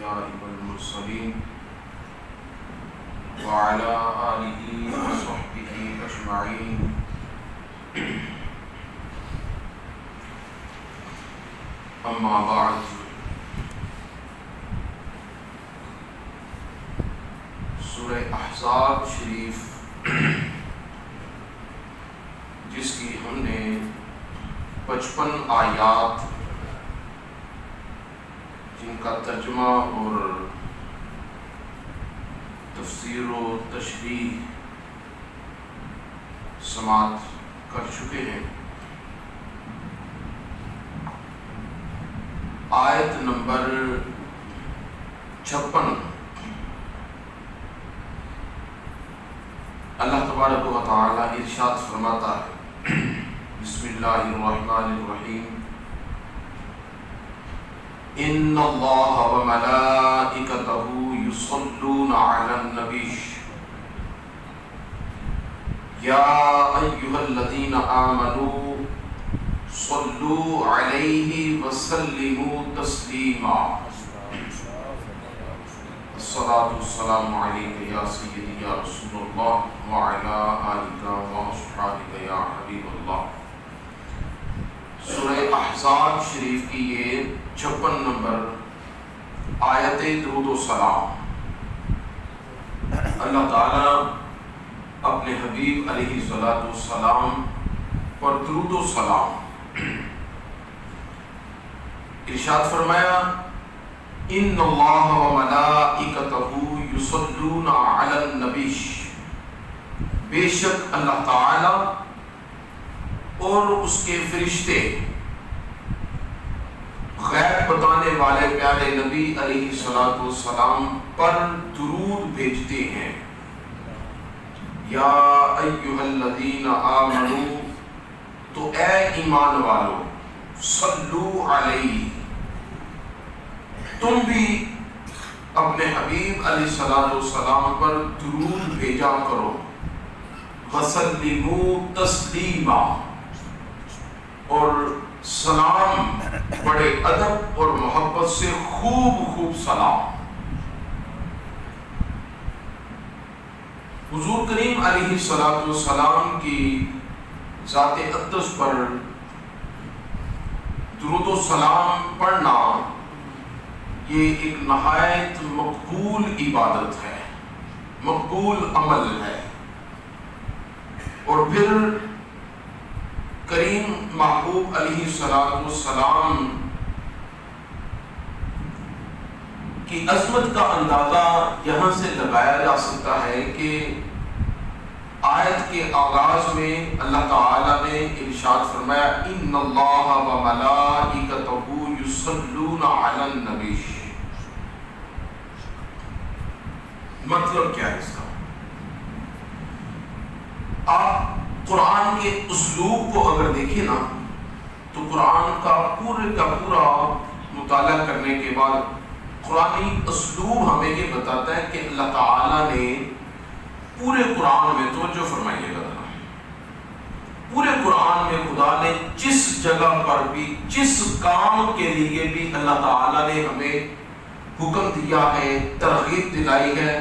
الأنبياء والمرسلين وعلى آله وصحبه أجمعين أما بعد سورہ احزاب شریف جس کی ہم نے 55 آیات جن کا ترجمہ اور تفسیر و تشریح سماعت کر چکے ہیں، آیت نمبر 56 اللہ تبارک و تعالی ارشاد فرماتا ہے، بسم اللہ الرحمن الرحیم، ان اللہ وملائکتہ یصلون علی النبی یا ایہا الذین آمنوا صلوا علیہ وسلموا تسلیما الصلاة والسلام علیک یا سیدی یا رسول اللہ وعلی آلک واصحابک یا حبیب اللہ۔ سورہ احزاب شریف کی یہ 56 نمبر آیت درود و سلام اللہ تعالیٰ اپنے حبیب علیہ السلام پر درود و سلام ارشاد فرمایا، ان اللہ و ملائکتہ یصلون علی النبی، بے شک اللہ تعالی اور اس کے فرشتے غیب بتانے والے پیارے نبی علیہ السلام پر درود بھیجتے ہیں۔ یا ایھا الذین آمنوا، تو اے ایمان والو، صلو علیہ، تم بھی اپنے حبیب علیہ السلام پر درود بھیجا کرو، وسلموا تسلیما، اور سلام بڑے ادب اور محبت سے خوب سلام۔ حضور کریم علیہ السلام کی ذات اقدس پر درود و سلام پڑھنا یہ ایک نہایت مقبول عبادت ہے، مقبول عمل ہے، اور پھر کریم محبوب علیہ السلام کی عظمت کا اندازہ یہاں سے لگایا جا سکتا ہے کہ آیت کے آغاز میں اللہ تعالیٰ نے ارشاد فرمایا، ان اللہ و ملائکتہ یصلون علی النبی۔ مطلب کیا ہے اس کا؟ آپ قرآن کے اسلوب کو اگر دیکھیں نا، تو قرآن کا پورے کا پورا مطالعہ کرنے کے بعد قرآنی اسلوب ہمیں یہ بتاتا ہے کہ اللہ تعالیٰ نے پورے قرآن میں، توجہ فرمائیے گا، پورے قرآن میں خدا نے جس جگہ پر بھی، جس کام کے لیے بھی اللہ تعالیٰ نے ہمیں حکم دیا ہے، ترغیب دلائی ہے،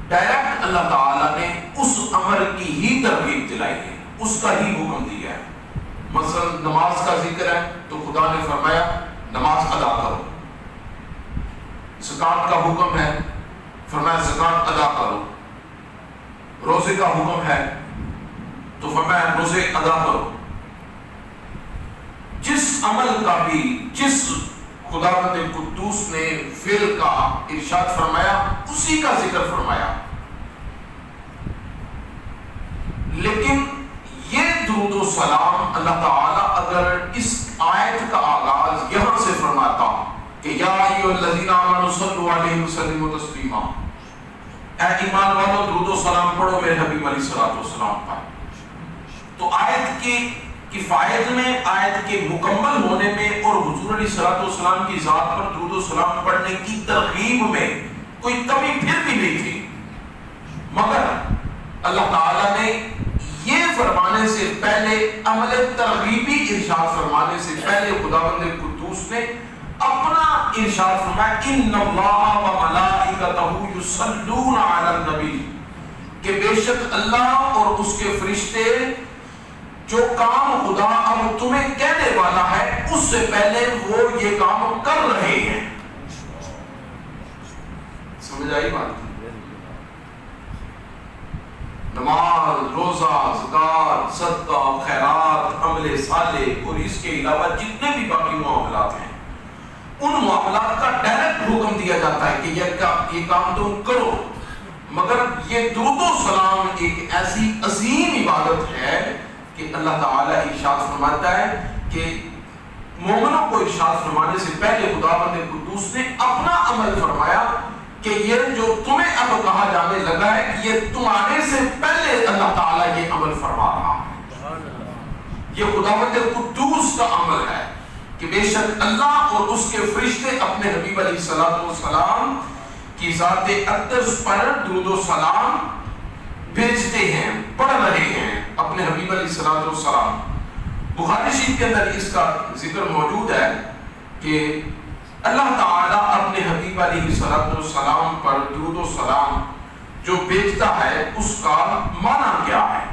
ڈائریکٹ اللہ تعالیٰ نے اس امر کی ہی ترغیب دلائی ہے، اس کا ہی حکم دیا ہے۔ مثلا نماز کا ذکر ہے تو خدا نے فرمایا نماز ادا کرو۔ زکوٰۃ کا حکم ہے، فرمایا زکوٰۃ ادا کرو۔ روزے کا حکم ہے تو فرمایا روزے ادا کرو۔ جس عمل کا بھی، جس خداوند قدوس نے فعل کا ارشاد فرمایا، اسی کا ذکر فرمایا۔ لیکن یہ درود و سلام اللہ تعالیٰ اگر اس آیت کا آغاز یہاں سے فرماتا کہ یا ایھا الذین آمنوا صلوا علیہ وسلموا تسلیما، اے ایمان والو درود و سلام پڑھو میرے حبیب علیہ السلام پر، تو آیت کی کفایت میں، آیت کے مکمل ہونے میں اور حضور علیہ السلام کی ذات پر درود و سلام پڑھنے کی ترغیب میں کوئی کمی پھر بھی نہیں تھی، مگر اللہ تعالیٰ نے یہ فرمانے سے پہلے، عمل ترغیبی ارشاد فرمانے سے پہلے، خداوند قدوس نے اپنا ارشاد فرمایا ان اللہ و ملائکتہ یصلون علی النبی، کہ بے شک اللہ اور اس کے فرشتے جو کام خدا اب تمہیں کہنے والا ہے اس سے پہلے وہ یہ کام کر رہے ہیں۔ سمجھ آئی بات؟ نماز، روزہ، زکوٰۃ، صدقہ، خیرات، عمل صالح اور اس کے علاوہ جتنے بھی باقی معاملات ہیں، ان معاملات کا ڈائریکٹ حکم دیا جاتا ہے کہ یہ کام تم کرو، مگر یہ درود و سلام ایک ایسی عظیم عبادت ہے کہ اللہ تعالیٰ ارشاد فرماتا ہے کہ مومنوں کو ارشاد فرمانے سے پہلے خداوند قدوس نے اپنا عمل فرمایا کہ یہ جو تمہیں اب کہا جانے لگا ہے یہ تمہارے سے پہلے اللہ تعالیٰ یہ عمل فرما رہا ہے۔ یہ خداوند قدوس کا عمل ہے کہ بے شک اللہ اور اس کے فرشتے اپنے حبیب علیہ الصلوۃ والسلام کی ذات اقدس پر درود و سلام بھیجتے ہیں، پڑھ رہے ہیں اپنے حبیب علیہ الصلوۃ والسلام۔ بخاری شریف کے اندر اس کا ذکر موجود ہے کہ اللہ تعالیٰ اپنے حبیب علیہ الصلوۃ والسلام پر درود و سلام جو بھیجتا ہے اس کا معنی کیا ہے؟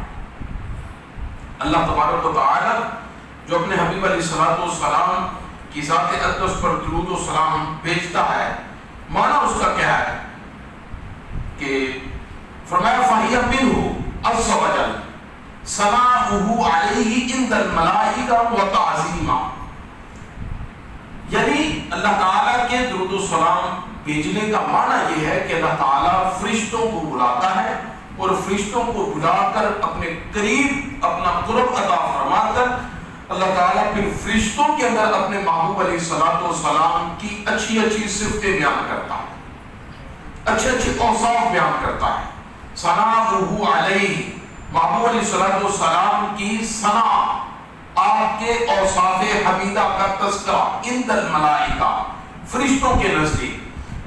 اللہ تبارک و تعالیٰ جو اپنے حبیب علیہ الصلوۃ والسلام کی ذات اقدس پر درود و سلام بھیجتا ہے، معنی اس کا کیا ہے؟ کہ فرمایا فَهِيَ مِنْهُ عَزَّ وَجَلَّ ثَنَاؤُهُ عَلَيْهِ عِنْدَ الْمَلَائِكَةِ وَتَعْظِيمًا، یعنی اللہ تعالیٰ کے درود و سلام بھیجنے کا معنی یہ ہے کہ اللہ تعالیٰ فرشتوں کو بلاتا ہے اور فرشتوں کو بلا کر اپنے قریب اپنا قرب عطا فرما کر اللہ تعالیٰ پھر فرشتوں کے اندر اپنے محبوب علیہ الصلوۃ والسلام کی اچھی اچھی صفتیں بیان کرتا ہے، اچھے اچھے اوصاف بیان کرتا ہے۔ ثناؤہ علیہ، محبوب علیہ الصلوۃ والسلام کی ثنا، آپ کے اوصاف حمیدہ کا تذکرہ عند الملائکہ، فرشتوں کے نزدیک،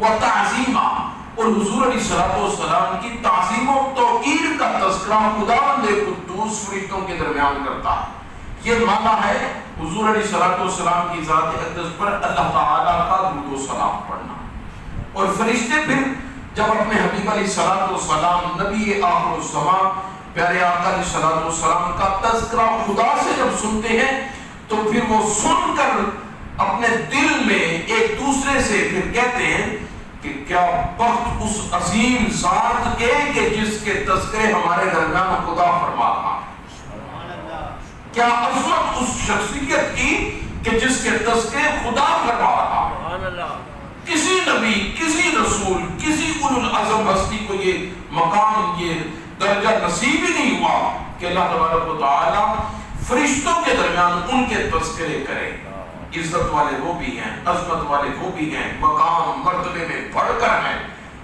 و تعظیمہ، اور حضور علیہ الصلوۃ والسلام کی تعظیم و توقیر کا تذکرہ خداوند قدوس فرشتوں کے درمیان کرتا ہے۔ یہ معنی ہے حضور علیہ الصلوۃ والسلام کی ذات اقدس پر اللہ تعالیٰ کا درود و سلام پڑھنا، اور فرشتے پھر جب اپنے حبیب علیہ الصلوۃ والسلام نبی آخر الزمان پیارے آقا علیہ الصلوۃ والسلام کا تذکرہ خدا سے جب سنتے ہیں تو پھر وہ سن کر اپنے دل میں ایک دوسرے سے پھر کہتے ہیں کہ کیا بخت اس عظیم ذات کے کہ جس کے تذکرے ہمارے درمیان خدا فرما رہا ہے، کیا عظمت اس شخصیت کی کہ جس کے تذکرے خدا فرما رہا ہے۔ کسی نبی، کسی رسول، کسی اولو العزم ہستی کو یہ مقام، یہ درجہ نصیب ہی نہیں ہوا کہ اللہ تبارک و تعالی فرشتوں کے درمیان ان کے تذکرے کرے۔ عزت والے وہ بھی ہیں، عظمت والے وہ بھی ہیں، مقام مرتبے میں بڑھ کر ہیں،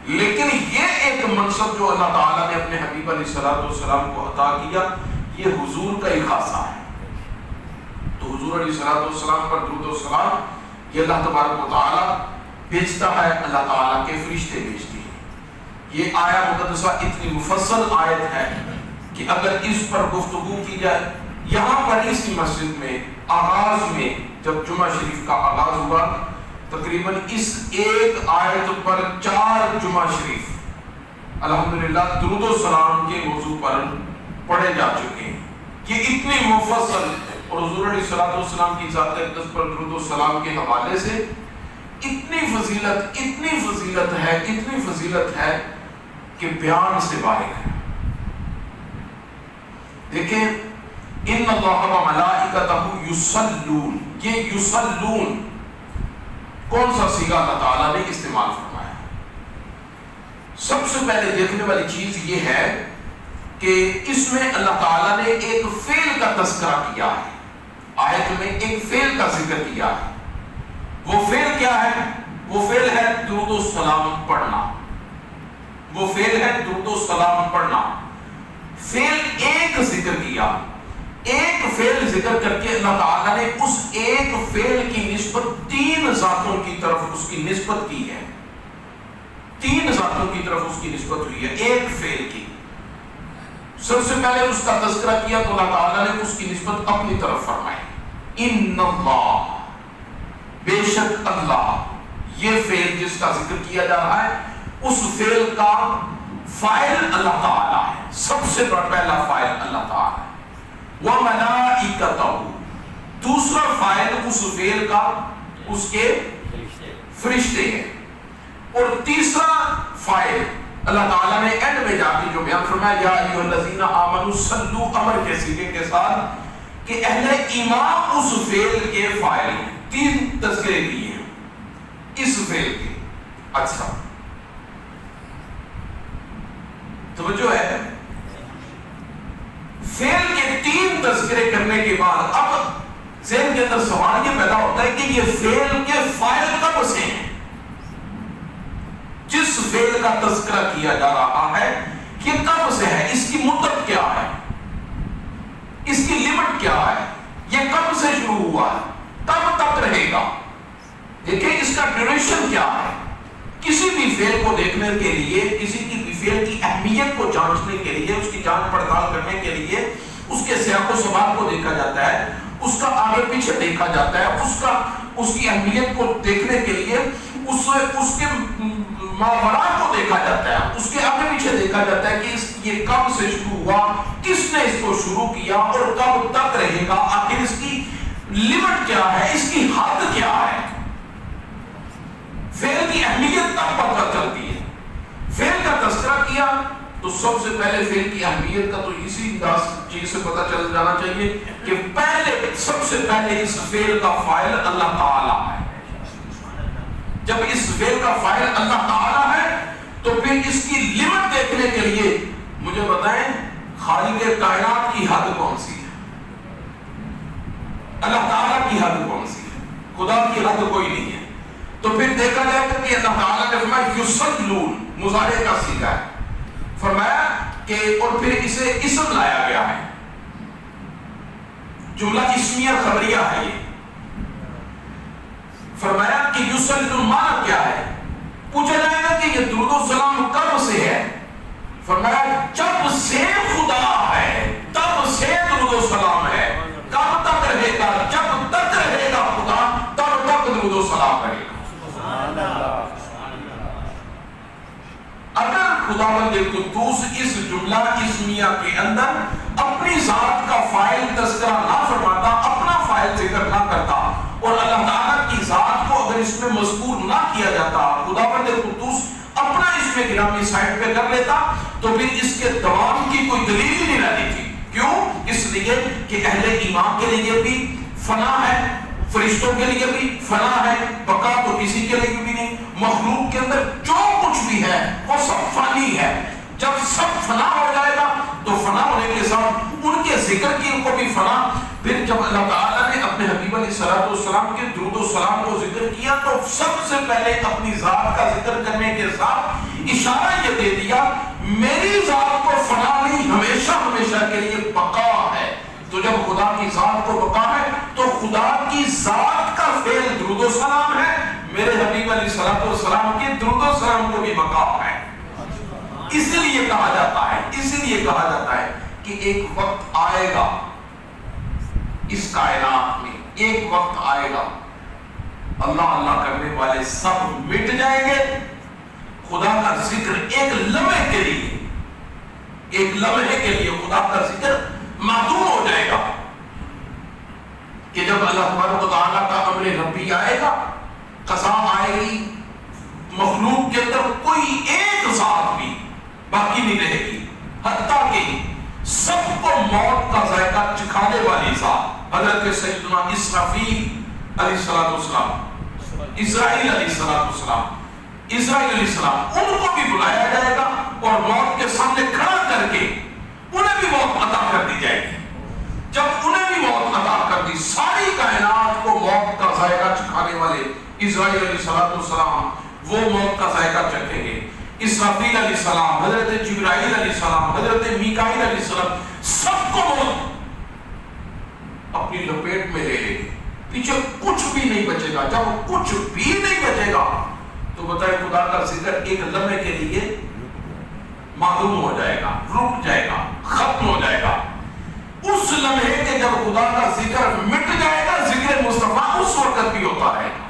لیکن یہ ایک منصب جو اللہ تعالیٰ نے اپنے حبیب علیہ الصلوۃ والسلام کو عطا کیا، یہ حضور کا ہی خاصہ ہے۔ تو حضور علیہ الصلوۃ والسلام پر درود و سلام یہ اللہ تبارک و تعالیٰ بھیجتا ہے، اللہ تعالیٰ کے فرشتے بھیجتے ہیں۔ یہ آیت مقدسہ اتنی مفصل آیت ہے کہ اگر اس پر گفتگو کی جائے، یہاں پر اسی مسجد میں آغاز میں جب جمعہ شریف کا آغاز ہوا، تقریباً اس ایک آیت پر 4 جمعہ شریف الحمدللہ درود و سلام کے موضوع پر پڑھے جا چکے ہیں۔ یہ اتنی مفصل اور حضور علیہ الصلوۃ والسلام کی ذات اقدس پر درود و سلام کے حوالے سے اتنی فضیلت ہے کہ بیان سے باہر ہے۔ دیکھیں ان اللہ و ملائکتہ یصلون، یہ یصلون کون سا صیغہ اللہ تعالیٰ نے استعمال فرمایا؟ سب سے پہلے دیکھنے والی چیز یہ ہے کہ اس میں اللہ تعالیٰ نے ایک فعل کا تذکرہ کیا ہے، آیت میں ایک فعل کا ذکر کیا ہے۔ وہ فعل کیا ہے؟ وہ فعل ہے درود و سلام پڑھنا۔ وہ فعل ہے درود و سلام پڑھنا۔ فعل ایک ذکر کیا، ایک فعل ذکر کر کے اللہ تعالیٰ نے اس ایک فعل کی نسبت 3 ذاتوں کی طرف اس کی نسبت کی ہے۔ 3 ذاتوں کی طرف اس کی نسبت ہوئی ہے ایک فعل کی۔ سب سے پہلے اس کا تذکرہ کیا تو اللہ تعالیٰ نے اس کی نسبت اپنی طرف فرمائی، ان اللہ، بے شک اللہ، یہ فعل جس کا ذکر کیا جا رہا ہے اس فعل کا فاعل اللہ تعالیٰ ہے، سب سے پہلا فاعل اللہ تعالیٰ ہے۔ وَمَلَائِكَتَهُ، دوسرا فاعل اس فعل کا اس کے فرشتے ہیں، اور تیسرا فاعل اللہ تعالیٰ نے اینڈ میں جا کے جو بیان فرمایا یا ایھا الذین آمنوا صلوا، امر کے صیغے کے ساتھ کہ اہل ایمان اس فعل کے فاعل ہیں۔ 3 تذکرے کیے ہیں اس فعل کے۔ اچھا توجہ ہے، فعل کے 3 تذکرے کرنے کے بعد اب ذہن کے اندر سوال یہ پیدا ہوتا ہے کہ یہ فعل کے فاعل کب سے ہیں؟ جس فعل کا تذکرہ کیا جا رہا ہے یہ کب سے ہے؟ اس کی مدت کیا ہے؟ اس کی لمٹ کیا ہے؟ یہ کب سے شروع ہوا ہے؟ کب تک رہے گا؟ دیکھیں اس کا ڈیوریشن کیا ہے؟ کسی بھی فعل کو دیکھنے کے لیے، کسی کی بھی فعل کی اہمیت کو جانچنے کے لیے، اس کی جانچ پڑتال کرنے کے لیے اس کے سیاق و سباق کو دیکھا جاتا ہے، اس کا آگے پیچھے دیکھا جاتا ہے، اس کی اہمیت کو دیکھنے کے لیے اس کے ماورا کو دیکھا جاتا ہے، اس کے آگے پیچھے دیکھا جاتا ہے کہ یہ کب سے شروع ہوا، کس نے اس کو شروع کیا اور کب تک رہے گا، آخر اس کی لمٹ کیا ہے، اس کی حد کیا ہے۔ فعل کی اہمیت تب پتہ چلتی ہے۔ فعل کا تذکرہ کیا تو سب سے پہلے فعل کی اہمیت کا تو اسی چیز سے پتہ چل جانا چاہیے کہ سب سے پہلے اس فعل کا فاعل اللہ تعالیٰ ہے۔ جب اس فعل کا فاعل اللہ تعالیٰ ہے تو پھر اس کی لمٹ دیکھنے کے لیے مجھے بتائیں خالق کائنات کی حد کون سی ہے؟ اللہ تعالیٰ کی حد کون سی ہے؟ خدا کی حد کوئی نہیں ہے۔ تو پھر دیکھا جائے گا کہ اللہ تعالیٰ نے فرمایا یصلون، مضارع کا صیغہ ہے، فرمایا کہ اور پھر اسے اسم لایا گیا ہے، جملہ اسمیہ خبریہ ہے۔ یہ فرمایا کہ یصلون معنی کیا ہے؟ پوچھا جائے گا کہ یہ درود و سلام کب سے ہے؟ فرمایا جب سے خدا ہے تب سے درود و سلام ہے۔ کب تک رہے گا؟ جب تک رہے گا خدا تب تک درود و سلام رہے گا۔ اگر خداوند قدوس اس جملہ اسمیہ کے اندر اپنی ذات کا فاعل تذکرہ نہ فرماتا، اپنا فاعل ذکر نہ کرتا اور اللہ تعالیٰ کی ذات کو اگر اس میں مذکور نہ کیا جاتا، خداوند قدوس اپنا اس میں گرامی سائڈ پہ کر لیتا، تو پھر اس کے دوام کی کوئی دلیل ہی نہیں رہتی تھی۔ کیوں؟ اس لیے کہ اہل ایمان کے لیے بھی فنا ہے، فرشتوں کے لیے بھی فنا ہے، بقا تو کسی کے لیے بھی نہیں۔ مخلوق کے اندر جو کچھ بھی ہے وہ سب فانی ہے۔ جب سب فنا ہو جائے گا تو فنا ہونے کے ساتھ ان کے ذکر کی کو بھی فنا۔ پھر جب اللہ تعالیٰ نے اپنے حبیب علیہ الصلوۃ والسلام کے درود و سلام کو ذکر کیا تو سب سے پہلے اپنی ذات کا ذکر کرنے کے ساتھ اشارہ یہ دے دیا میری ذات کو فنا نہیں، ہمیشہ ہمیشہ کے لیے بقا ہے۔ تو جب خدا کی ذات کو بقا ہے تو خدا کی ذات کا فعل درود و سلام ہے، میرے حبیب علیہ الصلوۃ والسلام کے درود و سلام کو بھی بقا ہے۔ اس لیے کہا جاتا ہے کہ ایک وقت آئے گا اس کائنات میں، ایک وقت آئے گا اللہ اللہ کرنے والے سب مٹ جائیں گے، خدا کا ذکر ایک لمحے کے لیے خدا کا ذکر معدوم ہو جائے گا کہ جب اللہ تبارک و تعالیٰ کا امر ربی آئے گا، قضا آئے گی، مخلوق کے اندر کوئی ایک ذات بھی باقی نہیں رہے گی، حتیٰ کہ سب کو موت کا ذائقہ چکھانے والی ذات حضرت سیدنا اسرافیل علیہ السلام، اسرائیل علیہ السلام، ان کو بھی بلایا جائے گا اور موت کے سامنے کھڑا کر کے انہیں بھی موت عطا کر دی جائے گی۔ جب انہیں بھی موت عطا کر دی، ساری کائنات کو موت کا ذائقہ چکھانے والے اسرائیل علیہ السلام وہ موت کا ذائقہ چکھیں گے۔ اسرافیل علیہ السلام، حضرت جبرائیل علیہ السلام، حضرت میکائیل علیہ السلام، سب کو موت اپنی لپیٹ میں لے لے گی، پیچھے کچھ بھی نہیں بچے گا۔ جب کچھ بھی نہیں بچے گا تو بتائے خدا کا ذکر ایک لمحے کے لیے معدوم ہو جائے گا، رک جائے گا، ختم ہو جائے گا۔ اس لمحے کے جب خدا کا ذکر مٹ جائے گا، ذکر مصطفیٰ اس وقت بھی ہوتا رہے گا۔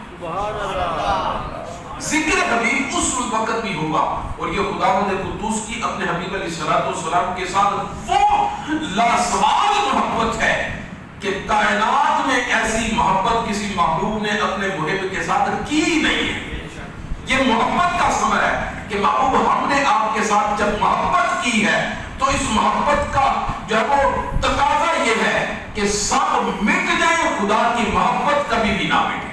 ذکر حبیب اس وقت بھی ہوگا، اور یہ خداوند قدوس کی اپنے حبیب علیہ الصلوۃ والسلام کے ساتھ وہ لازوال محبت ہے کہ کائنات میں ایسی محبت کسی محبوب نے اپنے محب کے ساتھ کی نہیں ہے۔ یہ محبت کا ثمر ہے کہ محبوب ہم نے آپ کے ساتھ جب محبت کی ہے تو اس محبت کا جب وہ تقاضا یہ ہے کہ سب مٹ جائیں، خدا کی محبت کبھی بھی نہ مٹے۔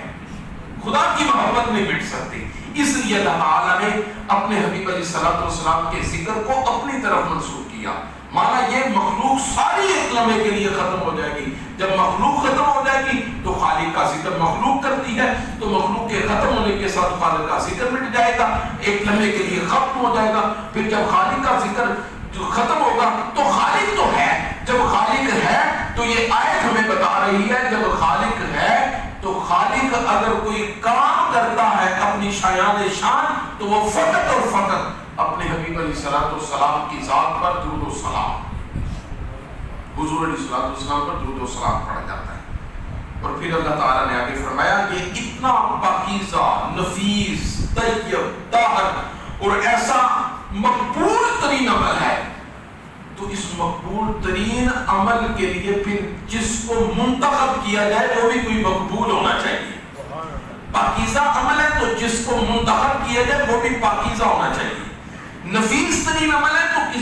خدا کی محبت نہیں مٹ سکتی، اس لیے اللہ تعالیٰ نے اپنے حبیب علیہ الصلوۃ والسلام کے ذکر کو اپنی طرف منسوخ کیا۔ مانا یہ مخلوق ساری ایک لمحے کے لیے ختم ہو جائے گی، جب مخلوق ختم ہو جائے گی تو خالق کا ذکر مخلوق کرتی ہے، تو مخلوق کے ختم ہونے کے ساتھ خالق کا ذکر مٹ جائے گا، ایک لمحے کے لیے ختم ہو جائے گا۔ پھر جب خالق کا ذکر جو ختم ہوگا تو خالق تو ہے، جب خالق ہے تو یہ آیت ہمیں بتا رہی ہے جب خالق ہے تو خالق اگر کوئی کام کرتا ہے اپنی شایان شان تو وہ فقط اور فقط اپنے حبیب علیہ الصلوۃ والسلام کی ذات پر درود و سلام، حضور علیہ الصلوۃ والسلام پر درود و سلام پڑھا جاتا ہے۔ اور پھر اللہ تعالیٰ نے آگے فرمایا یہ اتنا پاکیزہ، نفیس، طیب، طاہر اور ایسا مقبول ترین عمل ہے، تو اس مقبول ترین عمل کے لیے پھر جس کو منتخب کیا جائے وہ بھی کوئی مقبول ہونا چاہیے۔ پاکیزہ عمل ہے تو جس کو منتخب کیا جائے وہ بھی پاکیزہ ہونا چاہیے۔ نفیس ترین عمل ہے تو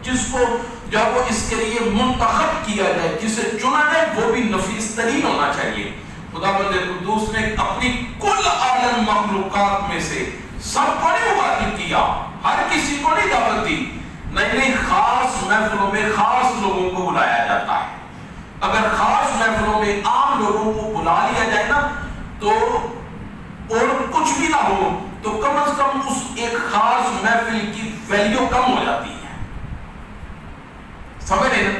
جس کو جب وہ اس کے لیے منتخب کیا جائے، جسے چنا جائے وہ بھی نفیس ترین ہونا چاہیے۔ خداوند قدوس نے اپنی کل عالم مخلوقات میں سے سب کو نہیں مخاطب کیا، ہر کسی کو نہیں دعوت دی، نہیں خاص محفلوں میں خاص لوگوں کو بلایا جاتا ہے۔ اگر خاص محفلوں میں عام لوگوں کو بلا لیا جائے نا تو اور کچھ بھی نہ ہو تو کم از کم اس ایک خاص محفل کی ویلیو کم ہو جاتی ہے، سمجھ رہے نا؟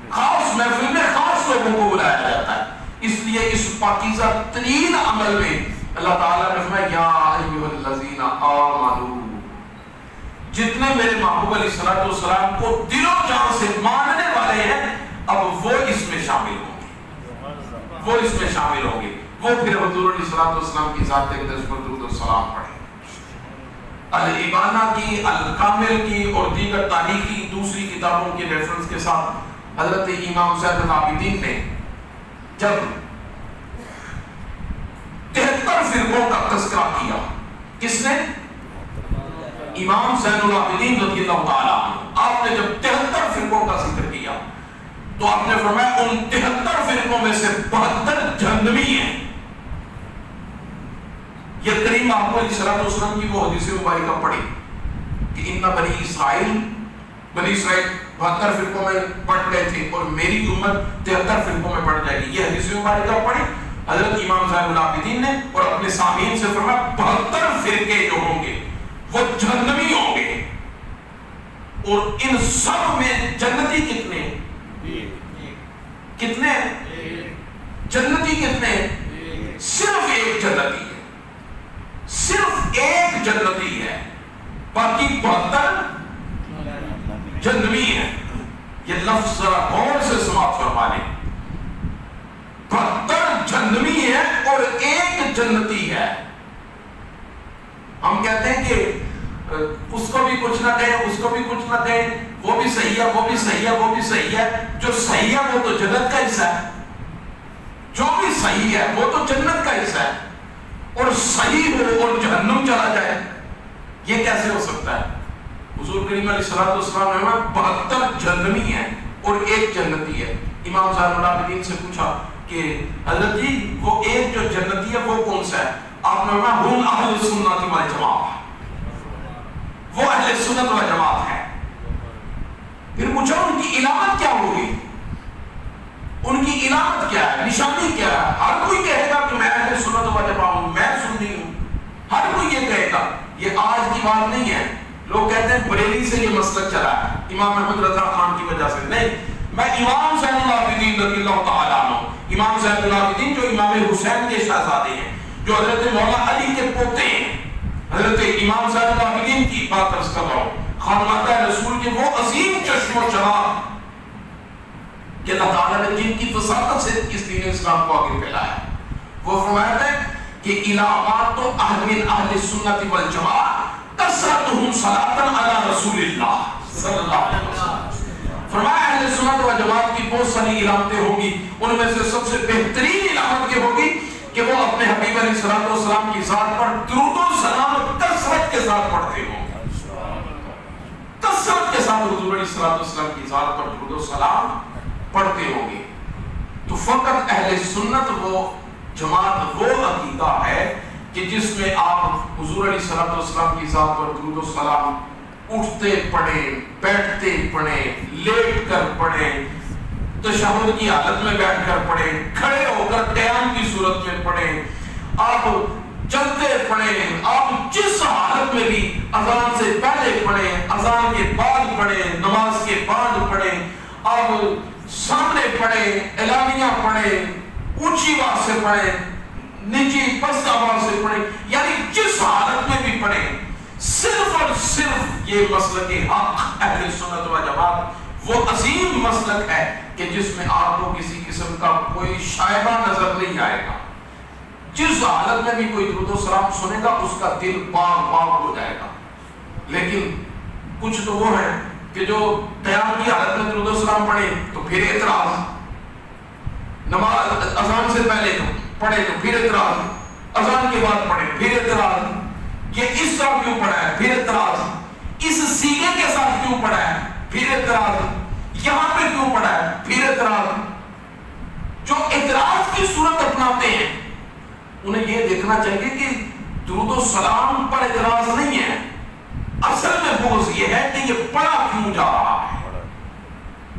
خاص محفل میں خاص لوگوں کو بلایا جاتا ہے، اس لیے اس پاکیزہ ترین عمل میں اللہ تعالیٰ نے فرمایا یا ایھا الذین آمنوا، جتنے میرے محبوب علیہ الصلوۃ والسلام کو دل و جان سے ماننے والے ہیں اب وہ اس میں شامل ہوں گے، وہ اس میں شامل ہوں گے، وہ پھر حضور علیہ الصلوۃ والسلام کی ذات اقدس پر درود و سلام پڑھیں۔ الابانہ کی، الکامل کی اور دیگر تاریخی دوسری کتابوں کے ریفرنس کے ساتھ حضرت امام زین العابدین نے جب 73 فرقوں کا تذکرہ کیا، کس نے؟ امام زین العابدین رضی اللہ تعالیٰ عنہ، آپ نے جب 73 فرقوں کا ذکر کیا تو آپ نے فرمایا ان 73 فرقوں میں سے 72 جہنمی ہیں۔ یہ کریم محمد علیہ الصلوۃ والسلام کی وہ حدیث مبارکہ پڑھی کہ ان بنی اسرائیل 72 فرقوں میں بٹ گئے تھے اور میری امت 73 فرقوں میں بٹ جائے گی۔ یہ حدیث مبارکہ پڑھی حضرت امام زین العابدین نے اور اپنے سامعین سے فرمایا 72 فرقے جو ہوں گے وہ جہنمی ہوں گے، اور ان سب میں جنتی کتنے؟ کتنے جنتی؟ کتنے؟ صرف ایک جنتی ہے، صرف ایک جنتی ہے، باقی 72 جہنمی ہے۔ یہ لفظ ذرا غور سے سماعت فرما لیں، 72 جہنمی ہے اور ایک جنتی ہے۔ ہم کہتے ہیں کہ اس کو بھی کچھ نہ کہیں، اس کو بھی کچھ نہ کہیں، وہ بھی صحیح ہے، وہ بھی صحیح ہے، وہ بھی صحیح ہے، جو صحیح ہے وہ تو جنت کا حصہ ہے، جو بھی صحیح ہے وہ تو جنت کا حصہ ہے، اور صحیح ہو اور جہنم چلا جائے یہ کیسے ہو سکتا ہے؟ حضور کریم علیہ الصلوۃ والسلام نے 72 جہنمی ہیں اور ایک جنتی ہے۔ امام زین العابدین سے پوچھا کہ حضرت جی وہ ایک جو جنتی ہے وہ کون سا ہے؟ آپ نے فرمایا ہم اہل سنت والجماعت، وہ اہل سنت والجماعت ہے۔ پھر پوچھا ان کی علامت کیا ہوگی؟ ان کی علامت کیا ہے، نشانی کیا ہے؟ ہر کوئی کہے گا کہ میں اہل سنت والجماعت ہوں، میں سنی ہوں، ہر کوئی یہ کہے گا۔ یہ آج کی بات نہیں ہے، لوگ کہتے ہیں بریلی سے یہ مسلک چلا ہے امام احمد رضا خان کی وجہ سے، نہیں، میں امام زین العابدین رضی اللہ تعالیٰ عنہ، امام زین العابدین جو امام حسین کے شہزادے ہیں، جو حضرت مولا علی کے پوتے ہیں، حضرت امام زین العابدین کی بات عرض کر رہا ہوں، خانواہ رسول کے وہ عظیم چشم و چراغ کہ اللہ تعالیٰ نے جن کی وساطت سے اس دین اسلام کو آگے پھیلایا۔ وہ فرمایا ہے کہ علامات من اہل سنت والجماعت کثرتہم صلاۃ علی رسول اللہ صلی اللہ علیہ وسلم. فرمایا اہل سنت و جماعت کی بہت ساری علامتیں ہوگی، ان میں سے سب سے بہترین علامت یہ ہوگی کہ وہ اپنے حبیب علیہ الصلوۃ والسلام کی ذات پر درود و سلام کثرت کے ساتھ پڑھتے ہوں. کثرت کے ساتھ حضور علیہ الصلوۃ والسلام کی ذات پر درود و سلام پڑھتے ہوں گے. تو فقط اہل سنت و جماعت وہ عقیدہ ہے کہ جس میں آپ حضور علیہ الصلوۃ والسلام کی ذات پر درود و سلام اٹھتے پڑھیں، بیٹھتے پڑھیں، لیٹ کر پڑھیں، تشہد کی حالت میں بیٹھ کر پڑھیں، کھڑے ہو کر قیام کی صورت میں پڑھیں، آپ چلتے پڑھیں، آپ جس حالت میں بھی اذان سے پہلے پڑھیں، اذان کے بعد پڑھیں، نماز کے بعد پڑھیں، آپ سامنے پڑھیں، اعلانیہ پڑھیں، اونچی آواز سے پڑھیں، نجی پست آواز سے پڑھیں، یعنی جس حالت میں بھی پڑھیں. صرف اور صرف یہ مسلک حق اہل سنت و جماعت وہ عظیم مسلک ہے کہ جس میں آپ کو کسی قسم کا کوئی شائبہ نظر نہیں آئے گا. جس حالت میں بھی کوئی درود و سلام سنے گا اس کا دل پاک پاک ہو جائے گا. لیکن کچھ تو وہ ہیں کہ جو قیام کی حالت میں درود و سلام پڑھے تو پھر اعتراض، نماز اذان سے پہلے پڑھے تو پھر اعتراض، اذان کے بعد پڑھے پھر اعتراض، یہ اس طرح کیوں پڑھا ہے پھر اعتراض، اس سیغے کے ساتھ کیوں پڑھا ہے پھر اعتراض، یہاں پہ کیوں پڑھا ہے پھر اعتراض. جو اعتراض کی صورت اپناتے ہیں انہیں یہ دیکھنا چاہیے کہ درود و سلام پر اعتراض نہیں ہے، اصل میں بغض یہ ہے کہ یہ پڑھا کیوں جا رہا ہے.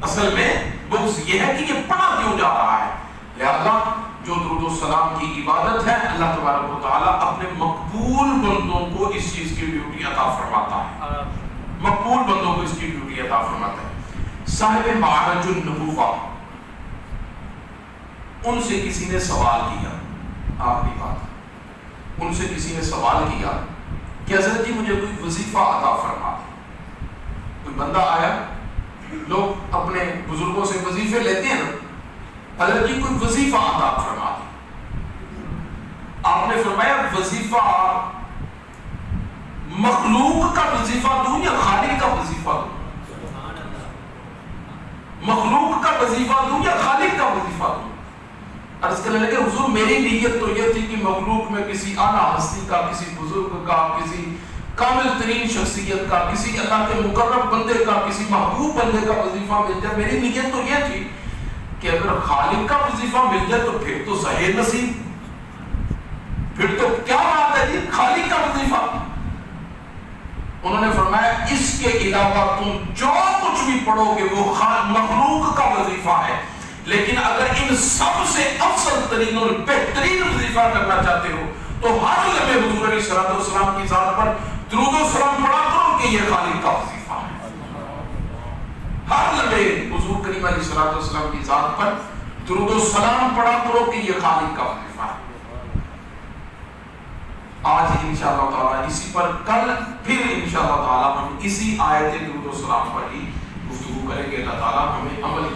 اصل میں بغض یہ ہے کہ یہ پڑھا کیوں جا رہا ہے. لہذا جو درود و سلام کی عبادت ہے اللہ تبارک و تعالیٰ اپنے مقبول بندوں کو اس چیز کی ڈیوٹی عطا فرماتا ہے. مقبول بندوں کو اس کی ڈیوٹی عطا فرماتا ہے. صاحب معرج النبوہ ان سے کسی نے سوال کیا، آخری بات، ان سے کسی نے سوال کیا کہ حضرت جی مجھے کوئی وظیفہ عطا فرما دیں. کوئی بندہ آیا، لوگ اپنے بزرگوں سے وظیفے لیتے ہیں نا، حضرت جی کوئی وظیفہ عطا فرما دیں. آپ نے فرمایا وظیفہ مخلوق کا وظیفہ دوں یا خالق کا وظیفہ دوں؟ مخلوق کا وظیفہ دوں یا خالق کا وظیفہ دوں؟ عرض کرنے لگے حضور میری نیت تو یہ تھی کہ مخلوق میں کسی اعلیٰ ہستی کا، کسی بزرگ کا، کسی کامل ترین شخصیت کا، کسی اللہ کے مقرب بندے کا، کسی محبوب بندے کا وظیفہ مل جائے. میری نیت تو یہ تھی کہ اگر خالق کا وظیفہ مل جائے تو پھر تو ظاہر نصیب، پھر تو کیا بات ہے جی خالق کا وظیفہ. انہوں نے فرمایا اس کے علاوہ تم جو کچھ بھی پڑھو گے وہ مخلوق کا وظیفہ ہے، لیکن اگر ان سب سے افضل ترین اور بہترین وظیفہ کرنا چاہتے ہو تو ہر لمحے حضور علیہ الصلوۃ والسلام کی ذات پر درود و سلام پڑھا کرو کہ یہ خالق کا وظیفہ ہے. ہر لمحے حضور کریم علیہ الصلوۃ والسلام کی ذات پر درود و سلام پڑھا کرو کہ یہ خالق کا وظیفہ ہے. آج انشاءاللہ تعالی اسی پر، کل پھر انشاءاللہ تعالی ہم اسی آیت درود و سلام پر ہی گفتگو کریں گے. اللہ تعالی ہمیں عمل